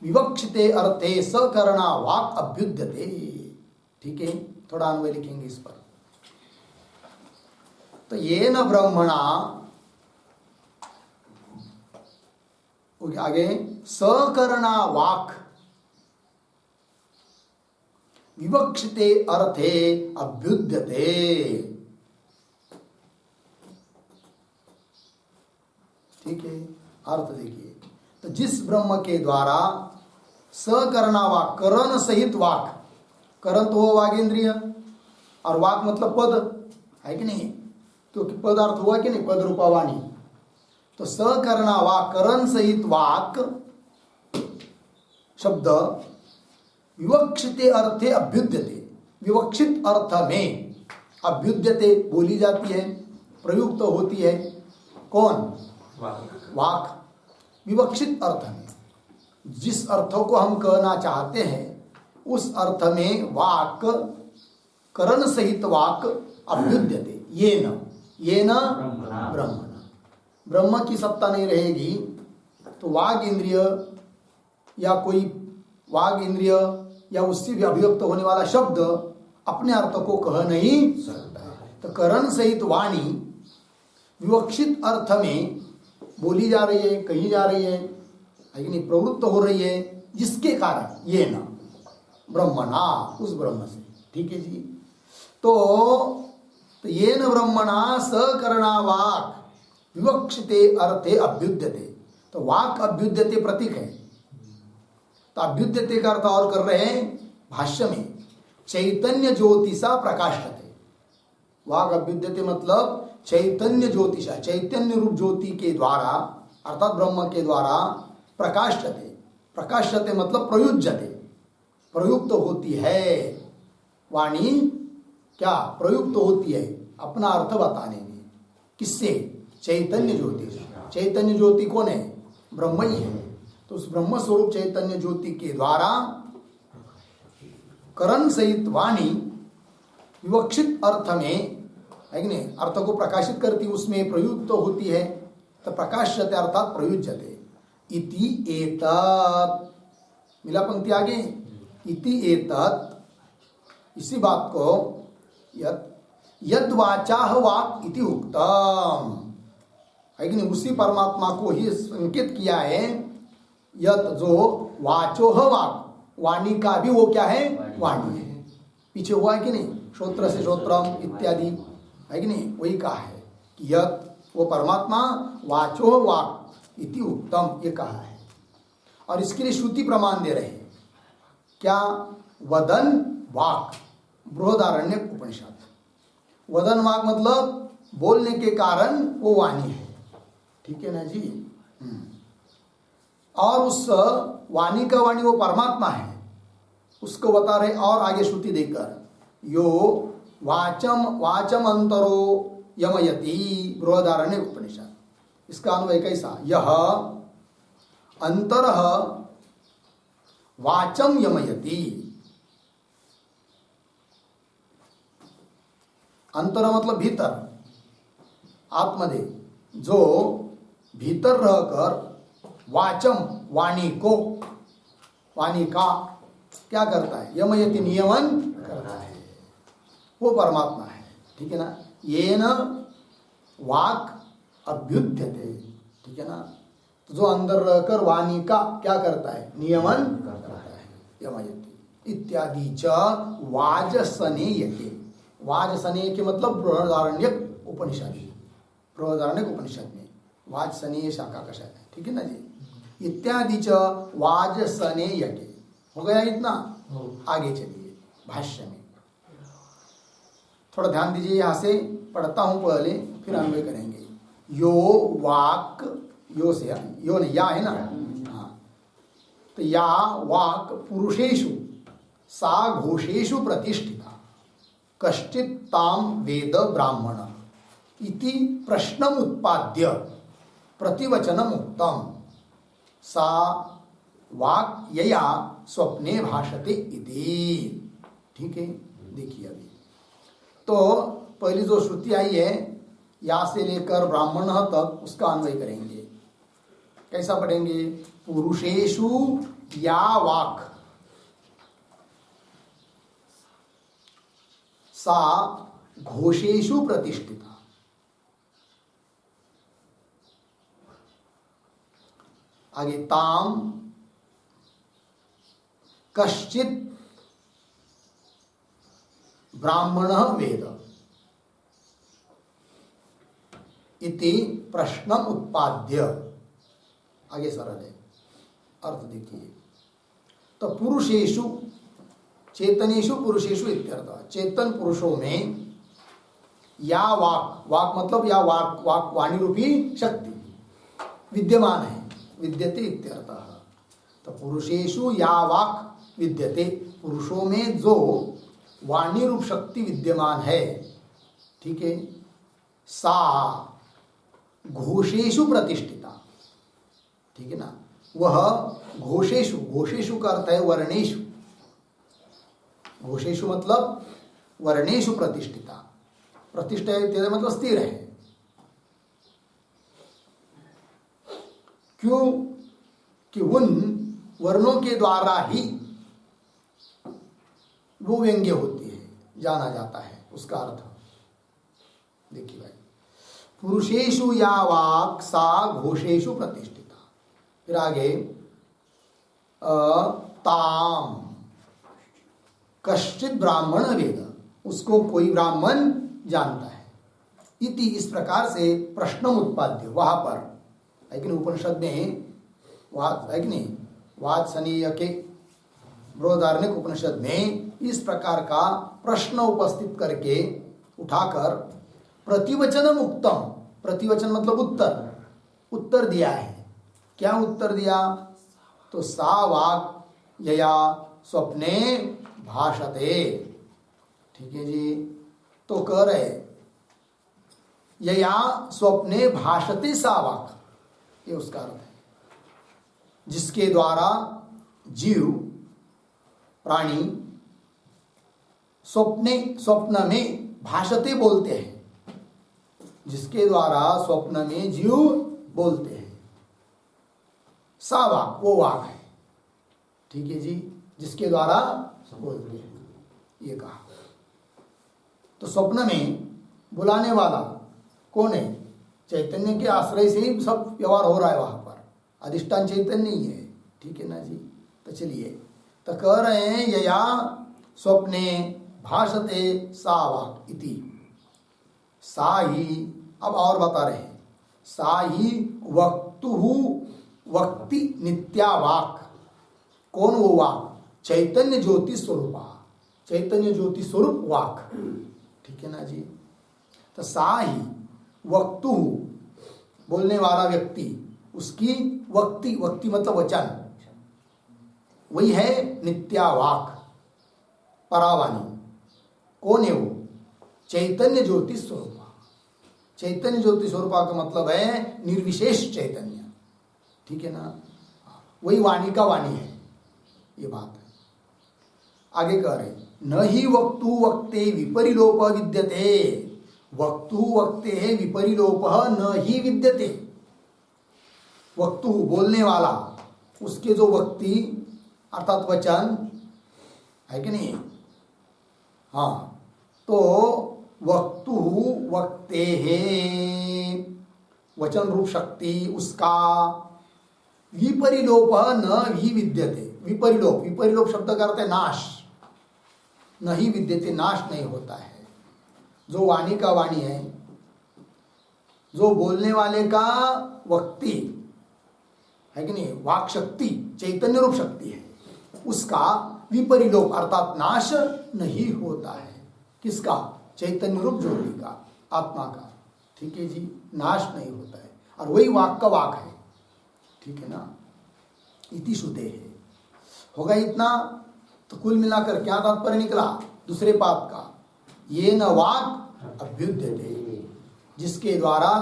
A: विवक्षिते अर्थे सकरणा वाक् अभ्युद्यते, ठीक है। थोड़ा अन्वय लिखेंगे इस पर। तो ये न ब्रह्मणा, आगे सकरणा वाक् विवक्षिते अर्थे अभ्युद्यते, ठीक है। अर्थ देखिए, तो जिस ब्रह्म के द्वारा सकरणा वाक्, करण सहित वाक्, करण तो हो वागेंद्रिय, और वाक् मतलब पद, है कि नहीं, क्योंकि पद अर्थ हुआ कि नहीं, पद रूपा वाणी। तो सकरणा वाक्, करण सहित वाक् शब्द विवक्षिते अर्थे अभ्युद्यते, विवक्षित अर्थ में अभ्युद्यते बोली जाती है, प्रयुक्त होती है। कौन? वाक्। विवक्षित अर्थ में, जिस अर्थों को हम कहना चाहते हैं उस अर्थ में वाक्, करण सहित वाक् अभ्युद्यते। ये न ब्रह्म, ब्रह्म की सत्ता नहीं रहेगी तो वाग इंद्रिय या कोई वाग इंद्रिय या उससे भी अभिव्यक्त होने वाला शब्द अपने अर्थ को कह नहीं सकता। तो करण सहित वाणी विवक्षित अर्थ में बोली जा रही है, कही जा रही है कि नहीं, प्रवृत्त हो रही है, जिसके कारण ये न ब्रह्मणा, उस ब्रह्म से, ठीक है जी। तो ये न ब्रह्मणा सकरणा वाक् विवक्षिते अर्थे अभ्युद्यते, तो वाक् अभ्युद्यते प्रतीक है। तो अभ्युद्यते का अर्थ और कर रहे हैं भाष्य में, चैतन्य ज्योतिषा प्रकाशते। वाक् अभ्युद्यते मतलब चैतन्य ज्योतिषा, चैतन्य रूप ज्योति के द्वारा अर्थात ब्रह्म के द्वारा प्रकाशते। प्रकाशते मतलब प्रयुज्यते, प्रयुक्त होती है वाणी, क्या प्रयुक्त होती है अपना अर्थ बताने में, किससे? चैतन्य ज्योति। चैतन्य ज्योति कौन है? ब्रह्म ही है। तो उस ब्रह्म स्वरूप चैतन्य ज्योति के द्वारा करण सहित वाणी विवक्षित अर्थ में है कि नहीं, अर्थ को प्रकाशित करती, उसमें प्रयुक्त होती है, तो प्रकाश्यते अर्थात प्रयुज्यते। इति एतत्, मिला पंक्ति आगे, इति एतत्, इसी बात को यद वाचाह वाक् इति उक्तम, है कि नहीं, उसी परमात्मा को ही संकेत किया है। यत जो वाचोह वाक्, वाणी का भी वो क्या है, वाणी है। पीछे हुआ है कि नहीं, श्रोत्र से श्रोत्रम इत्यादि, है कि नहीं, वही कहा है कि यत वो परमात्मा वाचोह वाक् इति उत्तम, ये कहा है। और इसके लिए श्रुति प्रमाण दे रहे हैं, क्या, वदन वाक्, बृहदारण्यक उपनिषद। वदन वाक् मतलब बोलने के कारण वो वाणी है, ठीक है ना जी। और उस वाणी का वाणी वो परमात्मा है, उसको बता रहे। और आगे श्रुति देकर, यो वाचम अंतरो यमयति, बृहदारण्यक उपनिषद। इसका अन्वय कैसा, यह अंतरः वाचम यमयति। अंतर मतलब भीतर, आत्मदेह, जो भीतर रहकर वाचम, वाणी को, वाणी का क्या करता है, यमयति, नियमन करता है, वो परमात्मा है, ठीक है ना। येन वाक् अभ्युद्यते, ठीक है ना। तो जो अंदर रहकर वाणी का क्या करता है, नियमन करता है, यमयति। इत्यादि च वाजसनेयते, वाजसनेय के मतलब बृहदारण्यक उपनिषद, बृहदारण्यक उपनिषद में वाजसनेय शाखा का शाखा है, ठीक है ना जी। इत्यादि च वाजसनेयते, हो गया इतना। आगे चलिए भाष्य में, थोड़ा ध्यान दीजिए, यहाँ से पढ़ता हूँ पहले, फिर अन्वय करेंगे। यो वाक, यो से यो नहीं, या है ना, हाँ, तो या वाक पुरुषेषु सा घोषेषु प्रतिष्ठिता, कश्चित् ताम वेद ब्राह्मण इति प्रश्नम उत्पाद्य प्रतिवचनम उक्तम, सा वाक् यया स्वप्ने भाषते इति। ठीक है, देखिए अभी तो पहली जो श्रुति आई है, या से लेकर ब्राह्मण तक, उसका अन्वय करेंगे। कैसा पढ़ेंगे, पुरुषेषु या वाक् सा घोषेषु प्रतिष्ठिता। आगे ताम कश्चित् ब्राह्मण वेद इति प्रश्नम उत्पाद्य। आगे सरल है, अर्थ देखिए। तो पुरुषेषु, चेतनेषु पुरुषेषु इत्यर्थ, चेतन पुरुषों में या वाक, वाक मतलब या वाक, वाक वाणी रूपी शक्ति विद्यमान है, विद्यते इत्यर्थः। तो पुरुषेषु या वाक विद्यते, पुरुषों में जो वाणी रूप शक्ति विद्यमान है, ठीक है, सा घोषेषु प्रतिष्ठिता, ठीक है ना। वह घोषेषु, घोषेषु का अर्थ है वर्णेषु, घोषेषु मतलब वर्णेषु प्रतिष्ठिता। प्रतिष्ठा है मतलब स्थिर है। क्यों कि उन वर्णों के द्वारा ही वो व्यंग्य होती है, जाना जाता है। उसका अर्थ देखिए भाई, पुरुषेषु या वाक् सा घोषेषु प्रतिष्ठिता। फिर आगे ताम कश्चित् ब्राह्मण वेद, उसको कोई ब्राह्मण जानता है। इति, इस प्रकार से प्रश्न उत्पाद्य, वहां पर है कि नहीं, उपनिषद में वाद है कि नहीं, वाजसनेय के बृहदारण्यक उपनिषद में इस प्रकार का प्रश्न उपस्थित करके उठाकर प्रतिवचनम उक्तम, प्रतिवचन मतलब उत्तर, उत्तर दिया है। क्या उत्तर दिया, तो सा वाक् यया स्वप्ने भाषते। ठीक है जी, तो कह रहे यया स्वप्ने भाषते सा वाक्, ये उसका अर्थ है, जिसके द्वारा जीव प्राणी स्वप्ने, स्वप्न में भाषते बोलते हैं, जिसके द्वारा स्वप्न में जीव बोलते हैं, सा वाक, वो वाक है। ठीक है जी, जिसके द्वारा बोलते हैं, ये कहा। तो स्वप्न में बुलाने वाला कौन है? चैतन्य के आश्रय से ही सब व्यवहार हो रहा है, वहां पर अधिष्ठान चैतन्य ही है। ठीक है ना जी। तो चलिए, तो कह रहे हैं यया स्वप्ने भाषते सा वाक इति। सा ही, अब और बता रहे हैं, सा ही वक्तुहु वक्ति नित्या वाक। कौन वो वाक? चैतन्य ज्योति स्वरूपा, चैतन्य ज्योति स्वरूप वाक। ठीक है ना जी। तो सा ही वक्तु, बोलने वाला व्यक्ति, उसकी वक्ति, वक्ति मतलब वचन, वही है नित्या वाक, परावाणी। कौन है वो? चैतन्य ज्योति स्वरूपा। चैतन्य ज्योति स्वरूपा का मतलब है निर्विशेष चैतन्य। ठीक है ना। वही वाणी का वाणी है, ये बात है। आगे कह रहे, न ही वक्तु वक्ते विपरिलोप विद्यते। वक्तु वक्ते विपरिलोप न ही विद्यते। वक्तु बोलने वाला, उसके जो वक्ति अर्थात वचन है कि नहीं? हाँ, तो वक्तु वक्ते वचन रूप शक्ति उसका विपरिलोप न ही विद्यते। विपरिलोप, विपरिलोप शब्द का अर्थ है नाश। नहीं विद्यते, नाश नहीं होता है। जो वाणी का वाणी है, जो बोलने वाले का वक्ति है कि नहीं, वाक शक्ति चैतन्य रूप शक्ति है, उसका विपरिलोप अर्थात नाश नहीं होता है। किसका? चैतन्य रूप ज्योति का, आत्मा का। ठीक है जी, नाश नहीं होता है, और वही वाक का वाक है। ठीक है ना। इति सुते है, होगा इतना। तो कुल मिलाकर क्या तात्पर्य निकला दूसरे पाद का? ये न वाक अभ्युद्यते, जिसके द्वारा,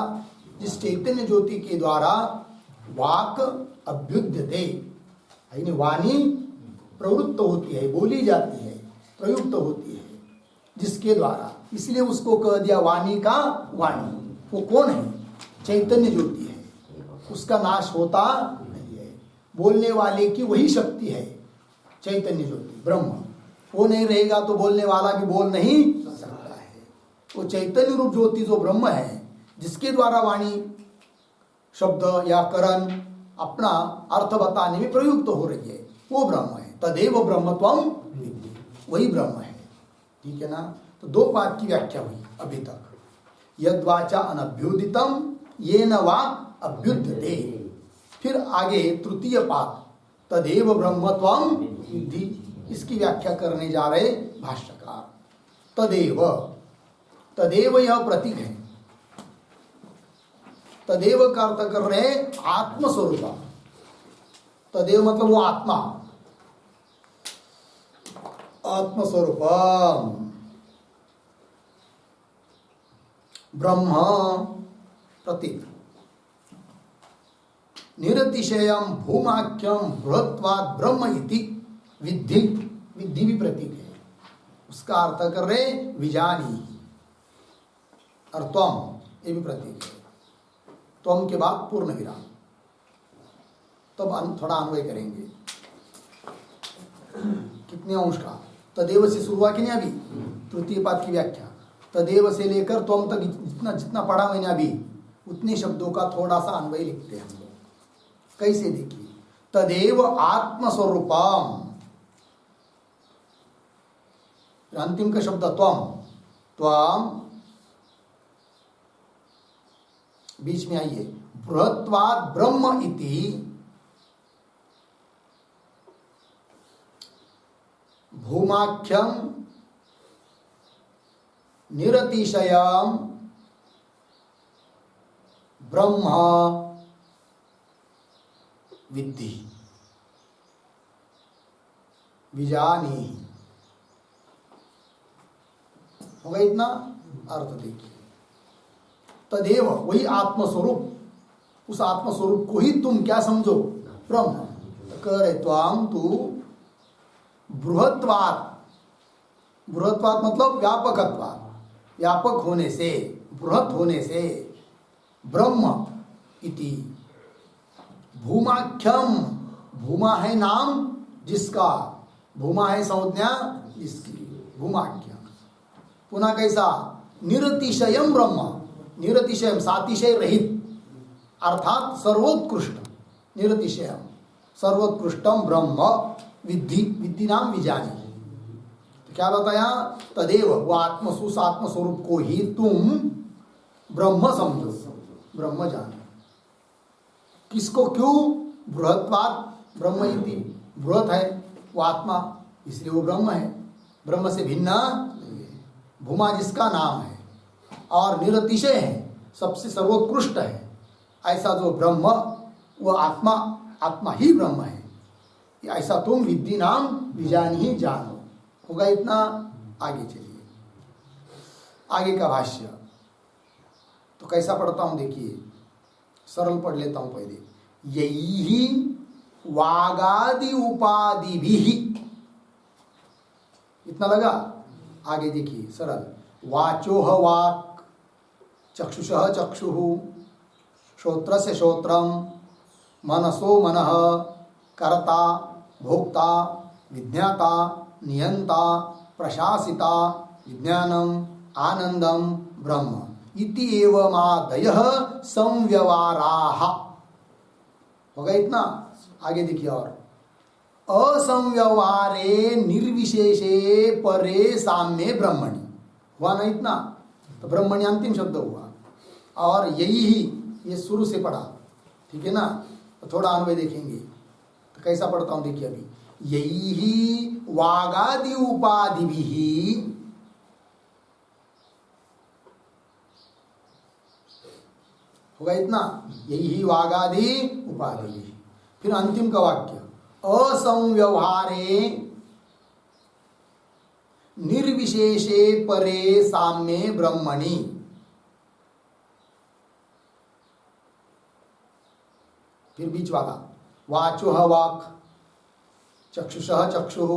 A: जिस चैतन्य ज्योति के द्वारा वाक अभ्युद्यते, यानी वाणी प्रवृत्त होती है, बोली जाती है, प्रयुक्त होती है, जिसके द्वारा, इसलिए उसको कह दिया वाणी का वाणी। वो कौन है? चैतन्य ज्योति है, उसका नाश होता नहीं है। बोलने वाले की वही शक्ति है, चैतन्य ज्योति ब्रह्म। वो नहीं रहेगा तो बोलने वाला भी बोल नहीं सकता है। वो चैतन्य रूप ज्योति जो ब्रह्म है, जिसके द्वारा वाणी शब्द या करण अपना अर्थ बताने में प्रयुक्त हो रही है, वो ब्रह्म है। तदेव ब्रह्मत्वम विद्धि, वही ब्रह्म है। ठीक है ना। तो दो पाद की व्याख्या हुई अभी तक। यद्वाचा अनभ्युदितम येन वाक् अभ्युद्यते। फिर आगे तृतीय पाद, तदेव ब्रह्मत्वम विद्धि, इसकी व्याख्या करने जा रहे भाष्यकार। तदेव, तदेव यह प्रतीक है। तदेव का अर्थ कर रहे आत्मस्वरूप। तदेव मतलब वो आत्मा, आत्मस्वरूप ब्रह्म प्रतीक। निरतिशयम भूमाख्यम बृहत्वात् ब्रह्म इति विद्धि, विद्धि भी प्रतीक है। उसका अर्थ कर रहे विजानी, और त्वम, ये भी प्रतीक है। त्वम के बाद पूर्ण विराम, तब थोड़ा अन्वय करेंगे। कितने अंश का? तदेव से शुरू हुआ कि नहीं अभी? तृतीय पाद की व्याख्या तदेव से लेकर त्वम तक जितना जितना पढ़ा मैंने अभी, उतने शब्दों का थोड़ा सा अन्वय लिखते हैं हम लोग। कैसे देखिए? तदेव आत्मस्वरूपम, अंतिम का शब्द त्वम, त्वम बीच में आइए, बृहत्वात् ब्रह्म इति भूमाख्यम निरतिशयम ब्रह्म विद्धि विजानी। होगा इतना अर्थ देखिए। तदेव वही आत्मस्वरूप, उस आत्मस्वरूप को ही तुम क्या समझो? ब्रह्म। तो कह रहे त्वाम तू बृहत्वात्, बृहत्वात् मतलब व्यापकत्वात्, व्यापक होने से, बृहत होने से ब्रह्म इति। भूमाख्यम, भूमा है नाम जिसका, भूमा है संज्ञा जिसकी, भूमाख्यम। पुनः कैसा? निरतिशयम ब्रह्म, निरतिशयम सातिशय रहित अर्थात सर्वोत्कृष्ट, निरतिशयम सर्वोत्कृष्टम ब्रह्म विद्धि, विद्धि नाम विजानी। तो क्या बताया? तदेव, वो आत्मसुस आत्मस्वरूप को ही तुम ब्रह्म समझो, ब्रह्म जानो। किसको? क्यों? बृहत्वात् ब्रह्म इति, बृहत है वो आत्मा, इसलिए वो ब्रह्म है, ब्रह्म से भिन्न नहीं है। भूमा जिसका नाम है और निरतिशय है, सबसे सर्वोत्कृष्ट है, ऐसा जो ब्रह्म वो आत्मा, आत्मा ही ब्रह्म है, ऐसा तुम विद्धि नाम विजानी ही जानो। होगा इतना? आगे चलिए, आगे का भाष्य तो कैसा पढ़ता हूं देखिए, सरल पढ़ लेता हूं पहले। यही वागादि उपाधि भी, इतना लगा? आगे देखिए सरल। वाचोह वाक्, चक्षुषः चक्षुः, श्रोत्रस्य श्रोत्रम, मनसो मनः, कर्ता भोक्ता विज्ञाता नियंता प्रशासिता विज्ञानम आनंदम ब्रह्म इति एवमादयः संव्यवहाराः। होगा इतना? आगे देखिए और। असंव्यवहारे निर्विशेषे परे साम्ये ब्रह्मणि, हुआ ना इतना? तो ब्रह्मणि अंतिम शब्द हुआ। और यही ही, ये शुरू से पढ़ा, ठीक है ना? तो थोड़ा अन्वय देखेंगे तो कैसा पढ़ता हूं देखिए अभी। यही ही वागादि उपाधि भी, होगा इतना? यही ही वागादि उपाधि भी। फिर अंतिम का वाक्य, असंव्यवहारे निर्विशेषे परे साम्ये ब्रह्मणि। फिर बीच वाला, वाचोह वाक्, चक्षुषः चक्षुः,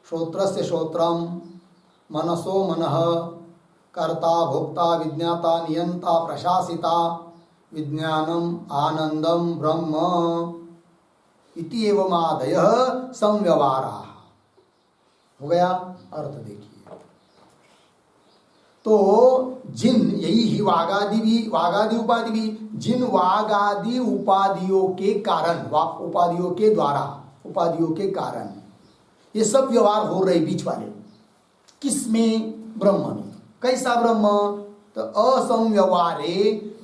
A: श्रोत्रस्य श्रोत्रम, मनसो मनः, कर्ता भोक्ता विज्ञाता नियंता प्रशासिता विज्ञानम आनंदम ब्रह्म इति एवमादयः संव्यवहाराः। हो गया? अर्थ देखिए। तो जिन, यही ही वागादि भी, वागादि उपाधि भी, जिन वागादि उपाधियों के कारण, उपाधियों के द्वारा, उपाधियों के कारण ये सब व्यवहार हो रहे बीच वाले, किसमें? ब्रह्म में। कैसा ब्रह्म? तो असंव्यवहारे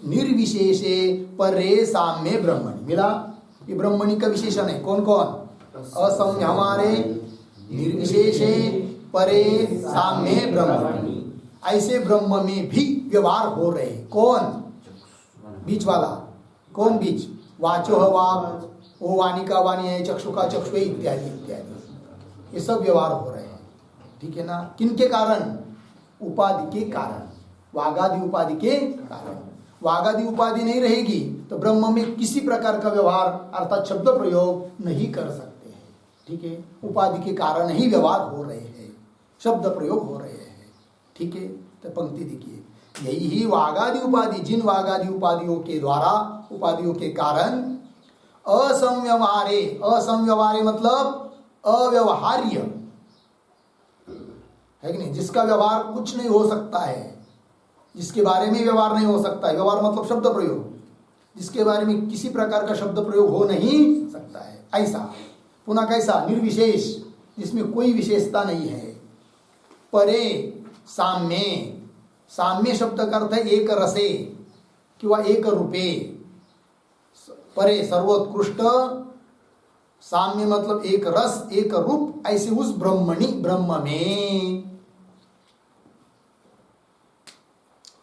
A: निर्विशेषे परे साम्ये ब्रह्मणि। मिला? ये ब्रह्मणि का विशेषण है। कौन कौन? असंव्यवहारे निर्विशेषे परे साम्ये ब्रह्मणि। ऐसे ब्रह्म में भी व्यवहार हो रहे। कौन? बीच वाला। कौन बीच? वाचोह वाक्, वो वाणी का वाणी है, चक्षु का चक्षु इत्यादि इत्यादि, ये सब व्यवहार हो रहे हैं, ठीक है ना? किनके कारण? उपाधि के कारण, वागादि उपाधि के कारण। वागादि उपाधि नहीं रहेगी तो ब्रह्म में किसी प्रकार का व्यवहार अर्थात शब्द प्रयोग नहीं कर सकते हैं, ठीक है? उपाधि के कारण ही व्यवहार हो रहे हैं, शब्द प्रयोग हो रहे हैं, ठीक है? तो पंक्ति देखिए, यही ही वागादि उपाधि, जिन वागादि उपाधियों के द्वारा, उपाधियों के कारण असंव्यवहारे, असंव्यवहारे मतलब अव्यवहार्य है कि नहीं? जिसका व्यवहार कुछ नहीं हो सकता है, जिसके बारे में व्यवहार नहीं हो सकता है, व्यवहार मतलब शब्द प्रयोग, जिसके बारे में किसी प्रकार का शब्द प्रयोग हो नहीं सकता है, ऐसा। पुनः कैसा? निर्विशेष, जिसमें कोई विशेषता नहीं है। परे साम्ये, साम्य शब्द का अर्थ है एक रसे किंवा एक रूपे। परे सर्वोत्कृष्ट, साम्य मतलब एक रस एक रूप, ऐसे उस ब्रह्मणि, ब्रह्म में।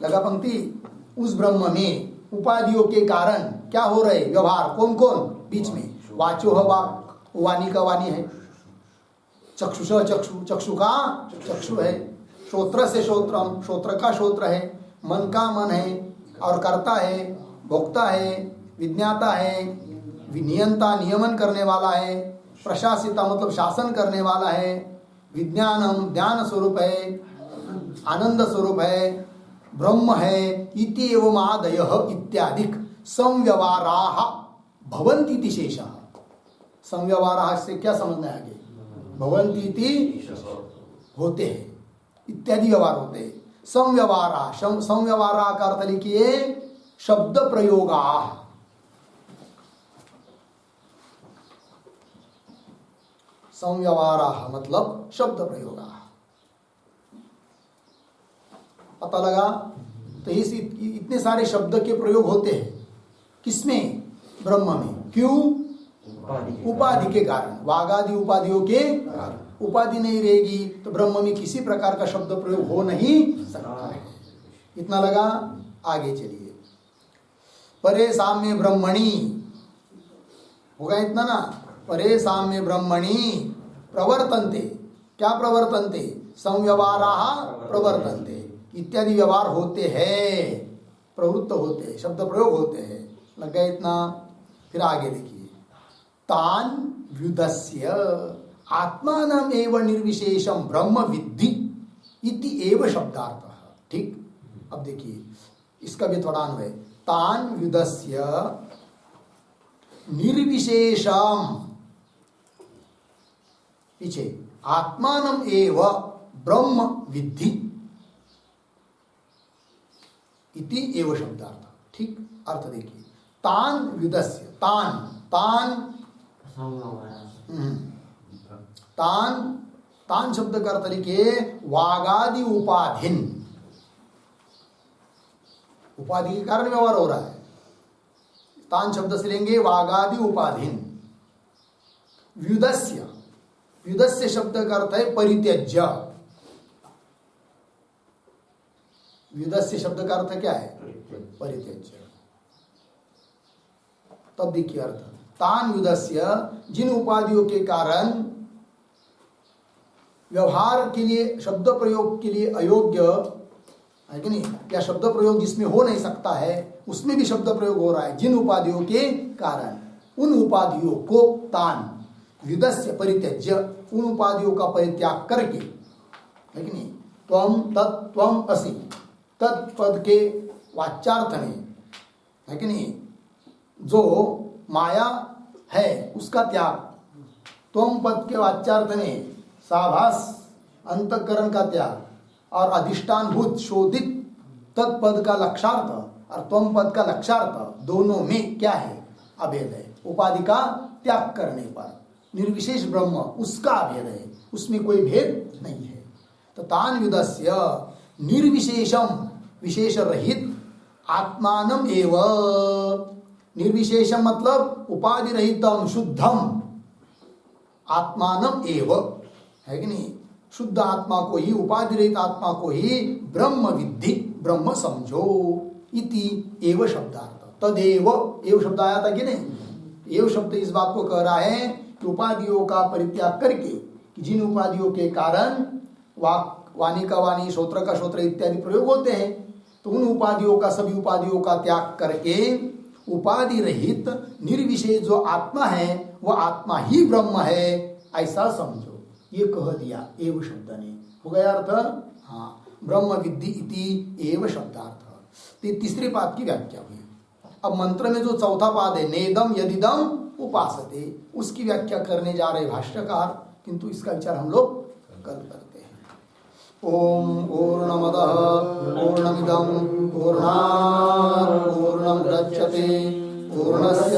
A: लगा पंक्ति? उस ब्रह्म में उपाधियों के कारण क्या हो रहे? व्यवहार। कौन कौन? बीच में वाचोह वाक्, वाणी का वाणी है, चक्षुषः चक्षु, चक्षु का चक्षु है, श्रोत्र से श्रोत्रम, श्रोत्र का श्रोत्र है, मन का मन है, और कर्ता है, भोक्ता है, विज्ञाता है, नियंता नियमन करने वाला है, प्रशासिता मतलब शासन करने वाला है, विज्ञानम ज्ञान स्वरूप है, आनंद स्वरूप है, ब्रह्म है इति एवं आदयः इत्यादिक संव्यवहाराः भवन्ति इति शेषः। संव्यवहाराः से क्या समझना है आगे? भवन्ति इति होते हैं, इत्यादि व्यवहार होते हैं। संव्यवहारा, संव्यवहारा का अर्थ लिखिए शब्द प्रयोगा। संव्यवहारा मतलब शब्द प्रयोगा। पता लगा? तो इस इतने सारे शब्द के प्रयोग होते हैं किसमें? ब्रह्म में। क्यों? उपाधि के कारण, वागादि उपाधियों के कारण। उपाधि नहीं रहेगी तो ब्रह्म में किसी प्रकार का शब्द प्रयोग हो नहीं सकता है। इतना लगा? आगे चलिए। परे साम्य ब्रह्मणि होगा इतना ना। परे साम्य ब्रह्मणि प्रवर्तन्ते। क्या प्रवर्तन्ते? संव्यवहाराः प्रवर्तन्ते, इत्यादि व्यवहार होते हैं, प्रवृत्त होते हैं, शब्द प्रयोग होते हैं। लग गया इतना? फिर आगे देखिए। तान व्युदस्य आत्मानम एव निर्विशेषम ब्रह्म विद्धि इति एव शब्दार्थः। ठीक, अब देखिए इसका भी थोड़ा अन्वय। तान व्युदस्य निर्विशेषम, पीछे आत्मानम एव ब्रह्म विद्धि इति एव शब्दार्थ। ठीक, अर्थ देखिए। तान व्युदस्य, तान तान तान तान शब्द का अर्थ लिखिए वागादि उपाधिन। उपाधि के कारण व्यवहार हो रहा है। तान शब्द से लेंगे वागादि उपाधिन। व्युदस्य, व्युदस्य शब्द का अर्थ है परित्यज्य। व्युदस्य शब्द का अर्थ क्या है? परित्यज्य। तब देखिए अर्थ। तान व्युदस्य, जिन उपाधियों के कारण व्यवहार के लिए, शब्द प्रयोग के लिए अयोग्य है कि नहीं, या शब्द प्रयोग जिसमें हो नहीं सकता है उसमें भी शब्द प्रयोग हो रहा है, जिन उपाधियों के कारण, उन उपाधियों को तान व्युदस्य परित्यज्य, उन उपाधियों का परित्याग करके, है कि नहीं, त्वम तत् त्वम असि, तत्पद के वाच्यार्थ में, है कि नहीं, जो माया है उसका त्याग, त्वम पद के वाच्यार्थ में साभास अंतःकरण का त्याग, और अधिष्ठान भूत शोधित तत्पद का लक्षार्थ और त्वम पद का लक्षार्थ, दोनों में क्या है? अभेद है। उपाधि का त्याग करने पर निर्विशेष ब्रह्म उसका अभेद है, उसमें कोई भेद नहीं है। तो तान व्युदस्य निर्विशेषम, विशेष रहित, आत्मानम एव, निर्विशेषम मतलब उपाधि रहितम शुद्धम, आत्मानम एव, है कि नहीं, शुद्ध आत्मा को ही, उपाधि रहित आत्मा को ही ब्रह्म विद्धि, ब्रह्म समझो, इति एव शब्दार्थ। तदेव, एव शब्द आया था कि नहीं? एव शब्द इस बात को कह रहा है कि उपाधियों का परित्याग करके, कि जिन उपाधियों के कारण वाणी का वाणी, श्रोत्र का श्रोत्र इत्यादि प्रयोग होते हैं, तो उन उपाधियों का, सभी उपाधियों का त्याग करके उपाधि रहित निर्विशेष जो आत्मा है वह आत्मा ही ब्रह्म है, ऐसा समझो। ये कह दिया एव शब्द ने। हो गया अर्थ? हाँ, ब्रह्म विद्धि इति एव शब्दार्थ। तो तीसरे पाद की व्याख्या हुई। अब मंत्र में जो चौथा पाद है, नेदम यदिदम उपासते, उसकी व्याख्या करने जा रहे भाष्यकार, किंतु इसका विचार हम लोग कल करते हैं। ओम पूर्णमदः पूर्णमिदं पूर्णात् पूर्णमुदच्यते पूर्णस्य